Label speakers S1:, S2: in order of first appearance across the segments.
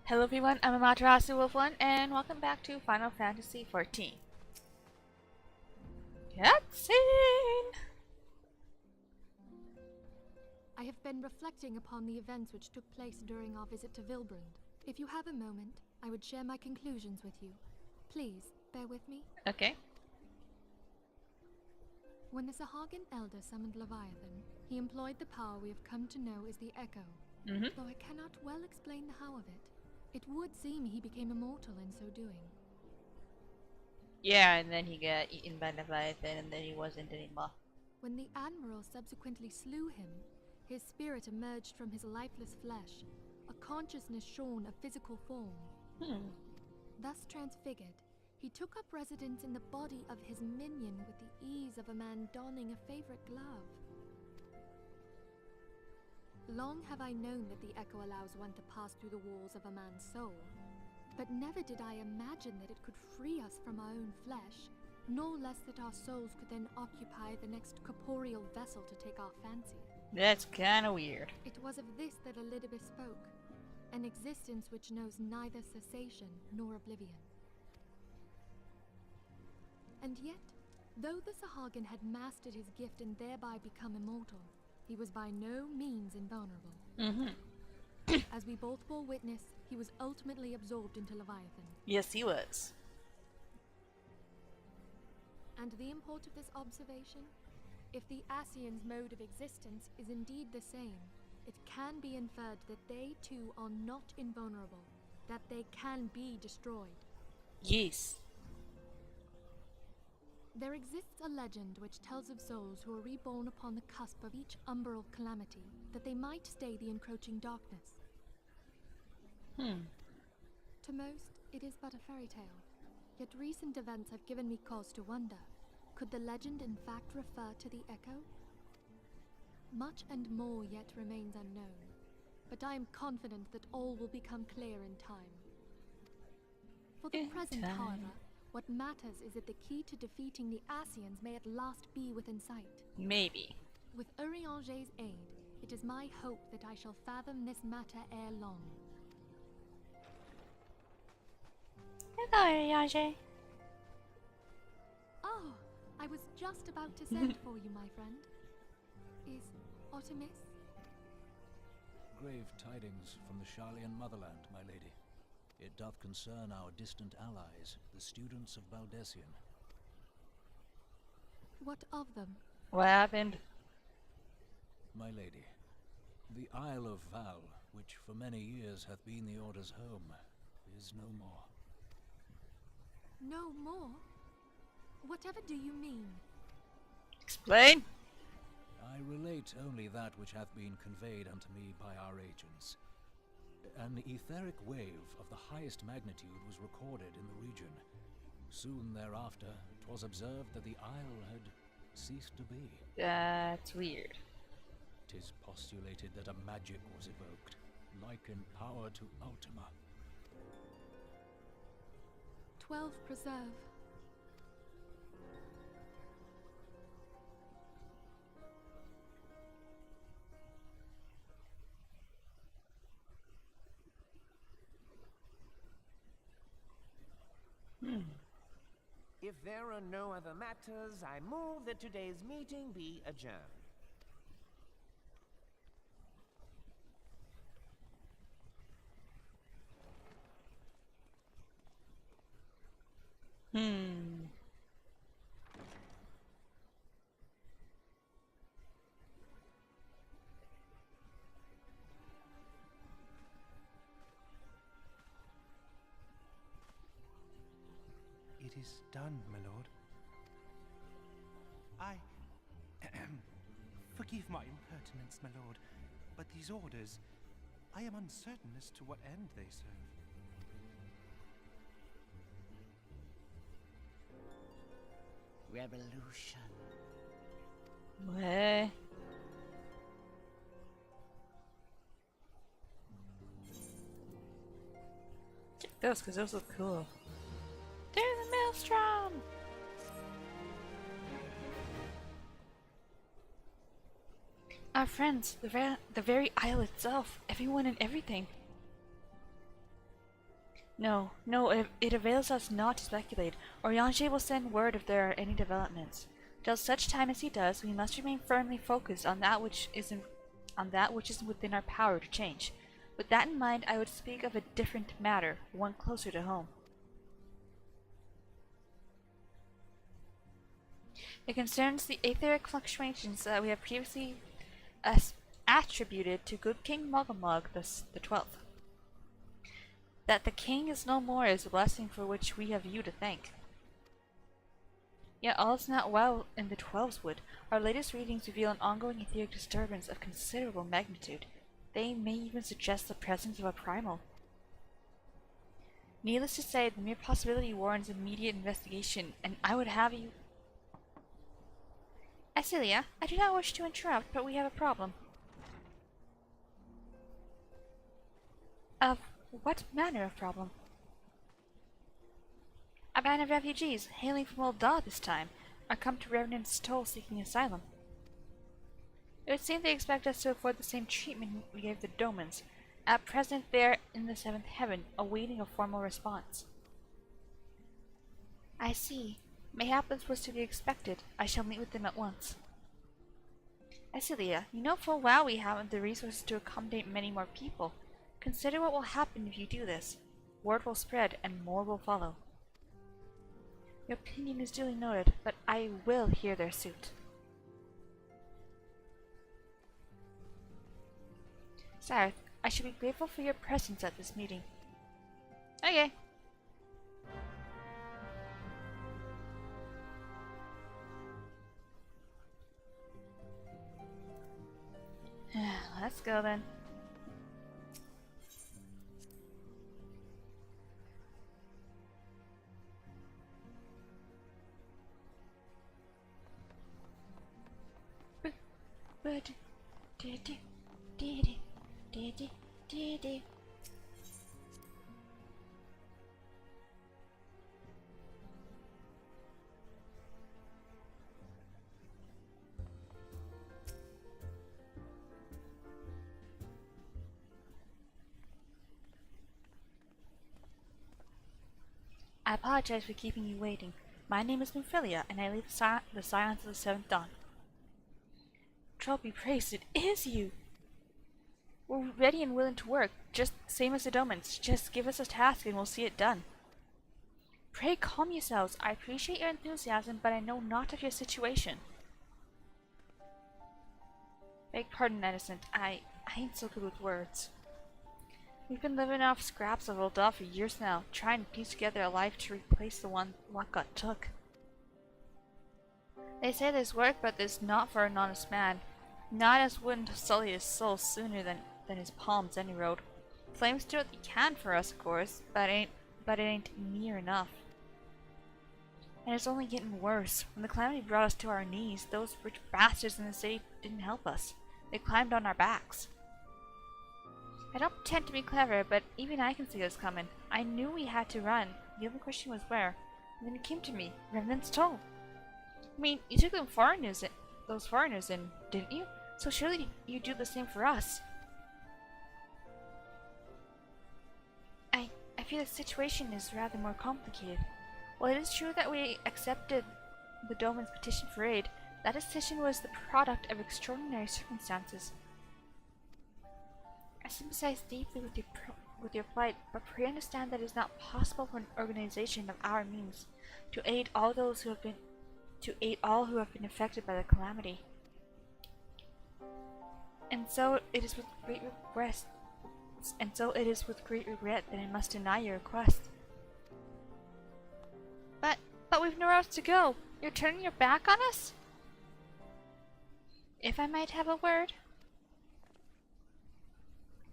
S1: Hello everyone, I'm Amaterasu Wolf One, and welcome back to Final Fantasy XIV. Cutscene!
S2: I have been reflecting upon the events which took place during our visit to Vilbrand. If you have a moment, I would share my conclusions with you. Please, bear with me.
S1: Okay.
S2: When the Sahagin Elder summoned Leviathan, he employed the power we have come to know as the Echo. Though I cannot well explain the how of it, it would seem he became immortal in so doing.
S1: Yeah, and then he got eaten by Leviathan, and then he wasn't anymore.
S2: When the Admiral subsequently slew him, his spirit emerged from his lifeless flesh, a consciousness shorn of physical form. Thus transfigured, he took up residence in the body of his minion with the ease of a man donning a favorite glove. Long have I known that the Echo allows one to pass through the walls of a man's soul, but never did I imagine that it could free us from our own flesh, nor less that our souls could then occupy the next corporeal vessel to take our fancy.
S1: That's kinda weird.
S2: It was of this that Elizabeth spoke, an existence which knows neither cessation nor oblivion. And yet, though the Sahagin had mastered his gift and thereby become immortal, he was by no means invulnerable. As we both bore witness, he was ultimately absorbed into Leviathan.
S1: Yes, he was.
S2: And the import of this observation? If the Ascians' mode of existence is indeed the same, it can be inferred that they too are not invulnerable, that they can be destroyed.
S1: Yes.
S2: There exists a legend which tells of souls who are reborn upon the cusp of each umbral calamity, that they might stay the encroaching darkness. To most, it is but a fairy tale, yet recent events have given me cause to wonder. Could the legend in fact refer to the Echo? Much and more yet remains unknown, but I am confident that all will become clear in time. For the present, however, what matters is that the key to defeating the Ascians may at last be within sight.
S1: Maybe.
S2: With Urianger's aid, it is my hope that I shall fathom this matter ere long.
S1: Hello, Yaje.
S2: Oh, I was just about to send for you, my friend. Is Artemis?
S3: Grave tidings from the Sharlayan motherland, my lady. It doth concern our distant allies, the students of Baldessian.
S2: What of them?
S1: What happened?
S3: My lady, the Isle of Val, which for many years hath been the Order's home, is no more.
S2: No more? Whatever do you mean?
S1: Explain?
S3: I relate only that which hath been conveyed unto me by our agents. An etheric wave of the highest magnitude was recorded in the region. Soon thereafter, 'twas observed that the isle had ceased to be.
S1: That's weird.
S3: 'Tis postulated that a magic was evoked, like in power to Ultima.
S2: 12 preserve.
S4: If there are no other matters, I move that today's meeting be adjourned. It is done, my lord. Forgive my impertinence, my lord, but these orders, I am uncertain as to what end they serve. Revolution.
S1: What? Check those, because those look cool. There's a maelstrom! Our friends, the very isle itself, everyone and everything. No, no, it avails us not to speculate. Oriange will send word if there are any developments. Till such time as he does, we must remain firmly focused on that which is within our power to change. With that in mind, I would speak of a different matter, one closer to home. It concerns the etheric fluctuations that we have previously attributed to good King Muggamug the 12th. That the king is no more is a blessing for which we have you to thank. Yet all is not well in the 12's wood. Our latest readings reveal an ongoing etheric disturbance of considerable magnitude. They may even suggest the presence of a primal. Needless to say, the mere possibility warrants immediate investigation, and I would have you... Asilia, I do not wish to interrupt, but we have a problem. Of what manner of problem? A band of refugees, hailing from Old Daw this time, are come to Revenant's Toll seeking asylum. It would seem they expect us to afford the same treatment we gave the Domans. At present they are in the 7th heaven, awaiting a formal response. I see. Mayhap this was to be expected. I shall meet with them at once. Asilia, you know full well we haven't the resources to accommodate many more people. Consider what will happen if you do this. Word will spread, and more will follow. Your opinion is duly noted, but I will hear their suit. Sareth, I should be grateful for your presence at this meeting. Okay. Let's go then. I apologize for keeping you waiting. My name is Nufilia, and I lead the Scions of the Seventh Dawn. Troll be praised, it is you! We're ready and willing to work, just same as the Domans. Just give us a task and we'll see it done. Pray calm yourselves. I appreciate your enthusiasm, but I know not of your situation. Beg pardon, Edison. I ain't so good with words. We've been living off scraps of Old Daw for years now, trying to piece together a life to replace the one what got took. They say there's work, but there's not for an honest man. Not as wouldn't sully his soul sooner than his palms any road. Flames do what they can for us, of course, but it ain't near enough. And it's only getting worse. When the calamity brought us to our knees, those rich bastards in the city didn't help us. They climbed on our backs. I don't pretend to be clever, but even I can see this coming. I knew we had to run. The only question was where. And then it came to me. Revenant's Toll. I mean, you took those foreigners in, didn't you? So surely you do the same for us. I feel the situation is rather more complicated. While it is true that we accepted the Doman's petition for aid, that decision was the product of extraordinary circumstances. I sympathize deeply with your plight, but pray understand that it is not possible for an organization of our means to aid all who have been affected by the calamity. And so it is with great regret that I must deny your request. But we've nowhere else to go. You're turning your back on us? If I might have a word.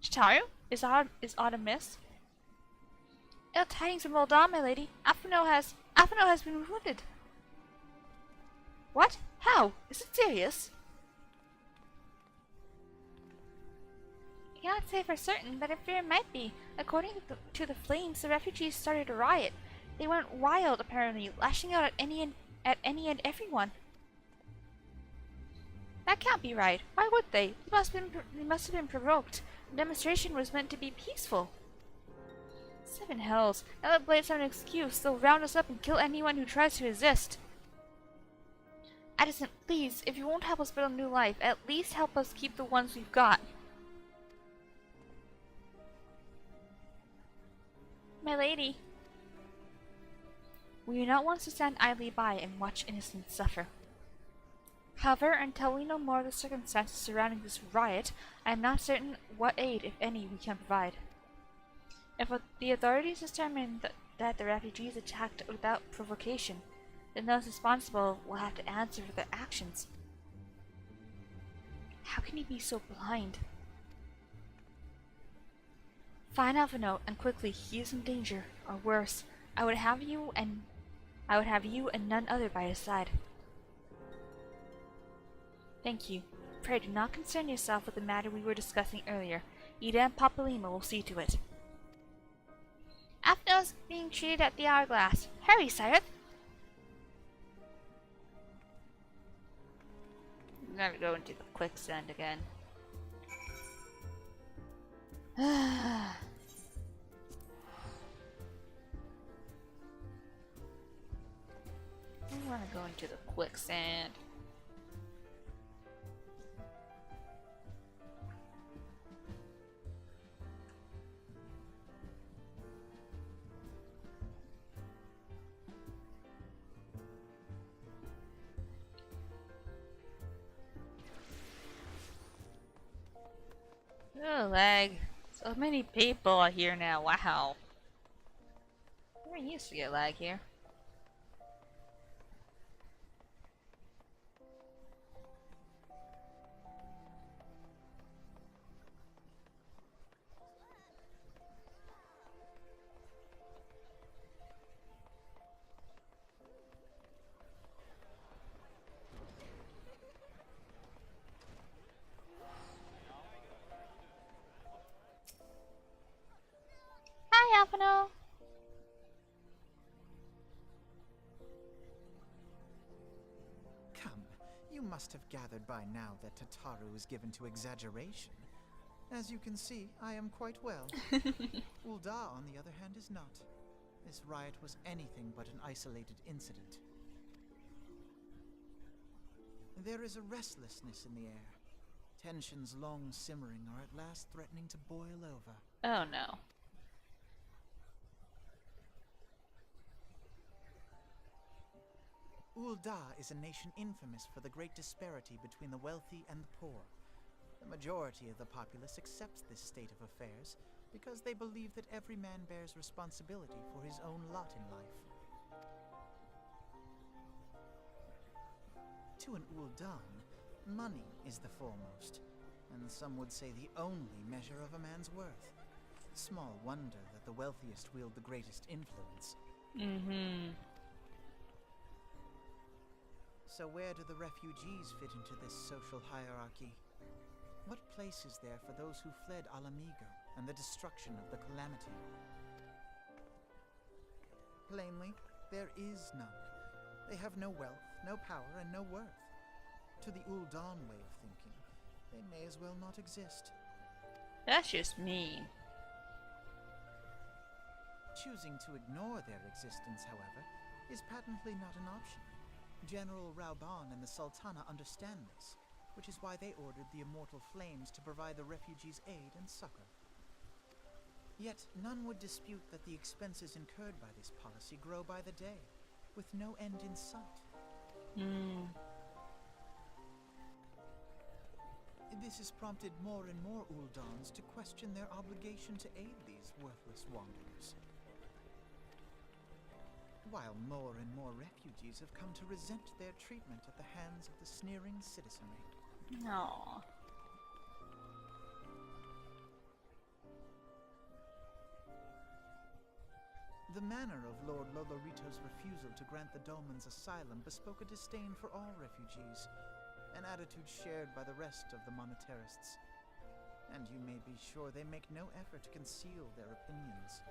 S1: Chitaru? Is aught amiss? Ill tidings from Old Daw, my lady. Afino has been wounded. What? How? Is it serious? I cannot say for certain, but I fear it might be. According to the flames, the refugees started a riot. They went wild, apparently, lashing out at any and everyone. That can't be right. Why would they? They must have been provoked. The demonstration was meant to be peaceful. Seven hells. Now the Blades have an excuse. They'll round us up and kill anyone who tries to resist. Addison, please, if you won't help us build a new life, at least help us keep the ones we've got. My lady. We do not want to stand idly by and watch innocents suffer. However, until we know more of the circumstances surrounding this riot, I am not certain what aid, if any, we can provide. If the authorities determine that the refugees attacked without provocation, then those responsible will have to answer for their actions. How can you be so blind? Find Alphinaud, and quickly. He is in danger, or worse. I would have you and none other by his side. Thank you. Pray do not concern yourself with the matter we were discussing earlier. Ida and Papalymo will see to it. Alphinaud's being treated at the Hourglass. Hurry, Cyrith! I'm gonna go into the quicksand again. I wanna go into the quicksand. Oh, lag. So many people are here now, wow. I used to get lag here. Hi, Alphinaud!
S5: Come, you must have gathered by now that Tataru is given to exaggeration. As you can see, I am quite well. Ul'dah, on the other hand, is not. This riot was anything but an isolated incident. There is a restlessness in the air. Tensions long simmering are at last threatening to boil over.
S1: Oh no.
S5: Ul'dah is a nation infamous for the great disparity between the wealthy and the poor. The majority of the populace accepts this state of affairs because they believe that every man bears responsibility for his own lot in life. To an Ul'dan, money is the foremost, and some would say the only measure of a man's worth. Small wonder that the wealthiest wield the greatest influence.
S1: Mm-hmm.
S5: So where do the refugees fit into this social hierarchy? What place is there for those who fled Alamigo and the destruction of the Calamity? Plainly, there is none. They have no wealth, no power, and no worth. To the Ul'dan way of thinking, they may as well not exist.
S1: That's just mean.
S5: Choosing to ignore their existence, however, is patently not an option. General Rauban and the Sultana understand this, which is why they ordered the Immortal Flames to provide the refugees aid and succor. Yet none would dispute that the expenses incurred by this policy grow by the day, with no end in sight. This has prompted more and more Uldans to question their obligation to aid these worthless wanderers. While more and more refugees have come to resent their treatment at the hands of the sneering citizenry.
S1: No.
S5: The manner of Lord Lolorito's refusal to grant the Dolmens asylum bespoke a disdain for all refugees, an attitude shared by the rest of the monetarists. And you may be sure they make no effort to conceal their opinions.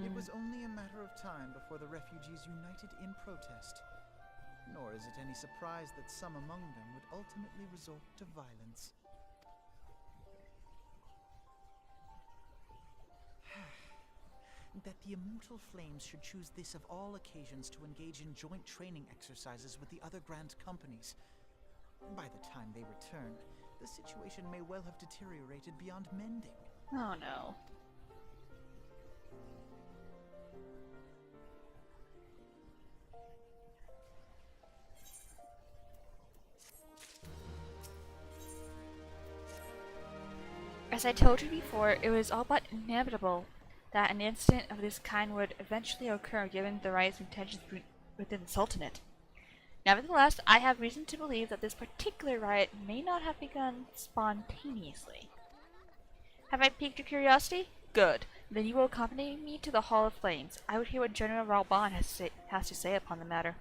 S5: It was only a matter of time before the refugees united in protest. Nor is it any surprise that some among them would ultimately resort to violence. that the immortal flames should choose this of all occasions to engage in joint training exercises with the other Grand Companies. By the time they return, the situation may well have deteriorated beyond mending.
S1: Oh no. As I told you before, it was all but inevitable that an incident of this kind would eventually occur given the rising tensions within the Sultanate. Nevertheless, I have reason to believe that this particular riot may not have begun spontaneously. Have I piqued your curiosity? Good. Then you will accompany me to the Hall of Flames. I would hear what General Ralban has to say upon the matter.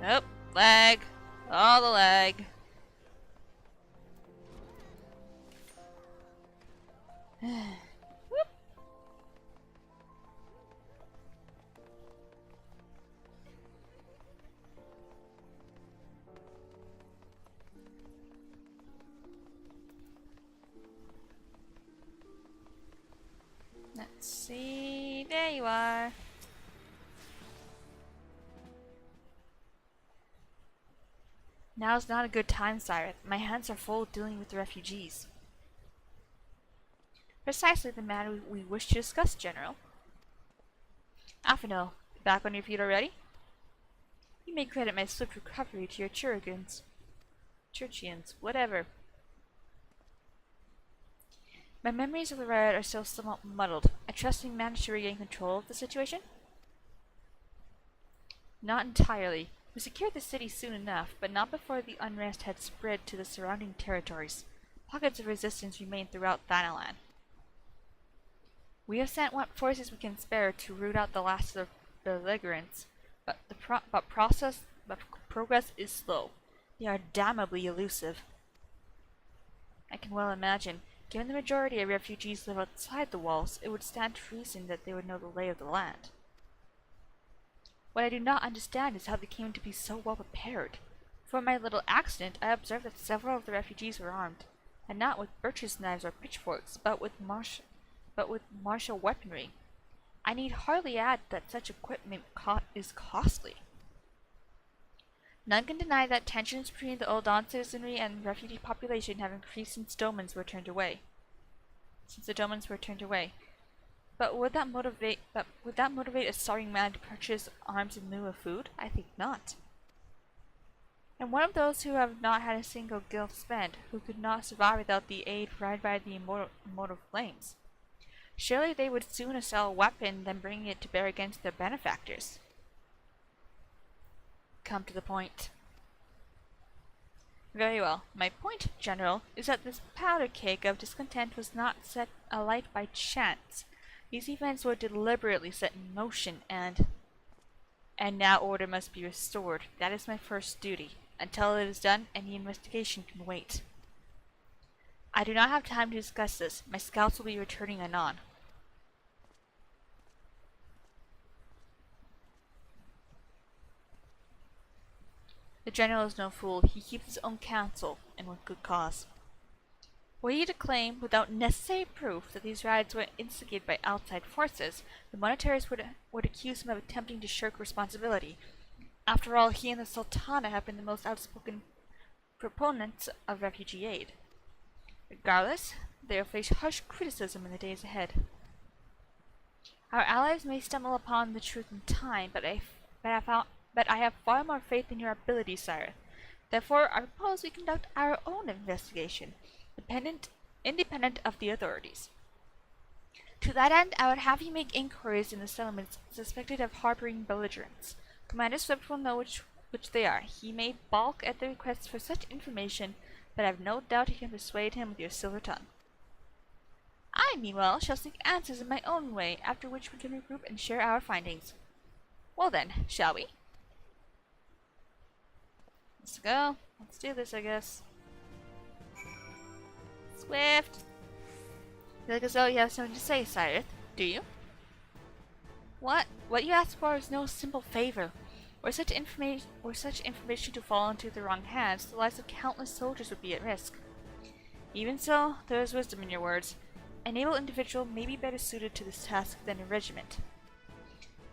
S1: Nope. Lag. All the lag. Whoop. Let's see. There you are. Now's not a good time, Cyrith. My hands are full dealing with the refugees. Precisely the matter we wish to discuss, General. Aphino, back on your feet already? You may credit my swift recovery to your Churchians, whatever. My memories of the riot are still somewhat muddled. I trust we managed to regain control of the situation? Not entirely. We secured the city soon enough, but not before the unrest had spread to the surrounding territories. Pockets of resistance remained throughout Thanalan. We have sent what forces we can spare to root out the last of the belligerents, but progress is slow. They are damnably elusive. I can well imagine. Given the majority of refugees live outside the walls, it would stand to reason that they would know the lay of the land. What I do not understand is how they came to be so well prepared. For my little accident, I observed that several of the refugees were armed, and not with birches knives or pitchforks, but with martial weaponry. I need hardly add that such equipment is costly. None can deny that tensions between the Uldan citizenry and the refugee population have increased since the Domans were turned away. But would that motivate a starving man to purchase arms in lieu of food? I think not. And one of those who have not had a single gil spent, who could not survive without the aid provided by the immortal flames. Surely they would sooner sell a weapon than bring it to bear against their benefactors. Come to the point. Very well. My point, General, is that this powder cake of discontent was not set alight by chance. These events were deliberately set in motion, and now order must be restored. That is my first duty. Until it is done, any investigation can wait. I do not have time to discuss this. My scouts will be returning anon. The General is no fool. He keeps his own counsel, and with good cause. Were he to claim, without necessary proof, that these riots were instigated by outside forces, the monetaries would accuse him of attempting to shirk responsibility. After all, he and the Sultana have been the most outspoken proponents of refugee aid. Regardless, they will face harsh criticism in the days ahead. Our allies may stumble upon the truth in time, but I have far more faith in your ability, sire. Therefore, I propose we conduct our own investigation, independent of the authorities. To that end, I would have you make inquiries in the settlements suspected of harboring belligerents. Commander Swift will know which they are. He may balk at the request for such information, but I have no doubt you can persuade him with your silver tongue. I, meanwhile, shall seek answers in my own way, after which we can regroup and share our findings. Well then, shall we? Let's go. Let's do this, I guess. Swift! You look as though you have something to say, Cyrith. Do you? What you ask for is no simple favor. Were such information to fall into the wrong hands, the lives of countless soldiers would be at risk. Even so, there is wisdom in your words. An able individual may be better suited to this task than a regiment.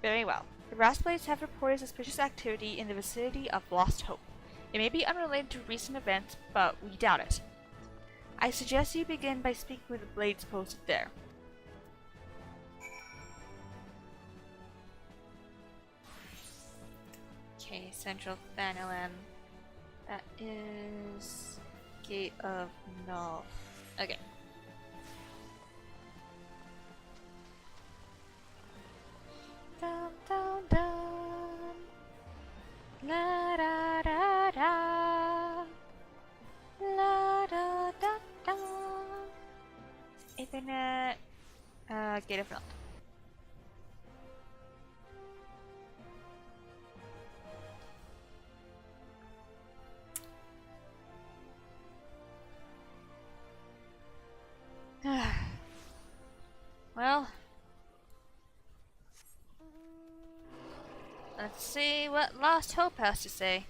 S1: Very well. The Brassblades have reported suspicious activity in the vicinity of Lost Hope. It may be unrelated to recent events, but we doubt it. I suggest you begin by speaking with the blades posted there. Okay, Central Thanalan. That is Gate of Null. Okay. Dum dum dum. La da da da. La da da da. Ethernet. Gate of Null. Well, let's see what Lost Hope has to say.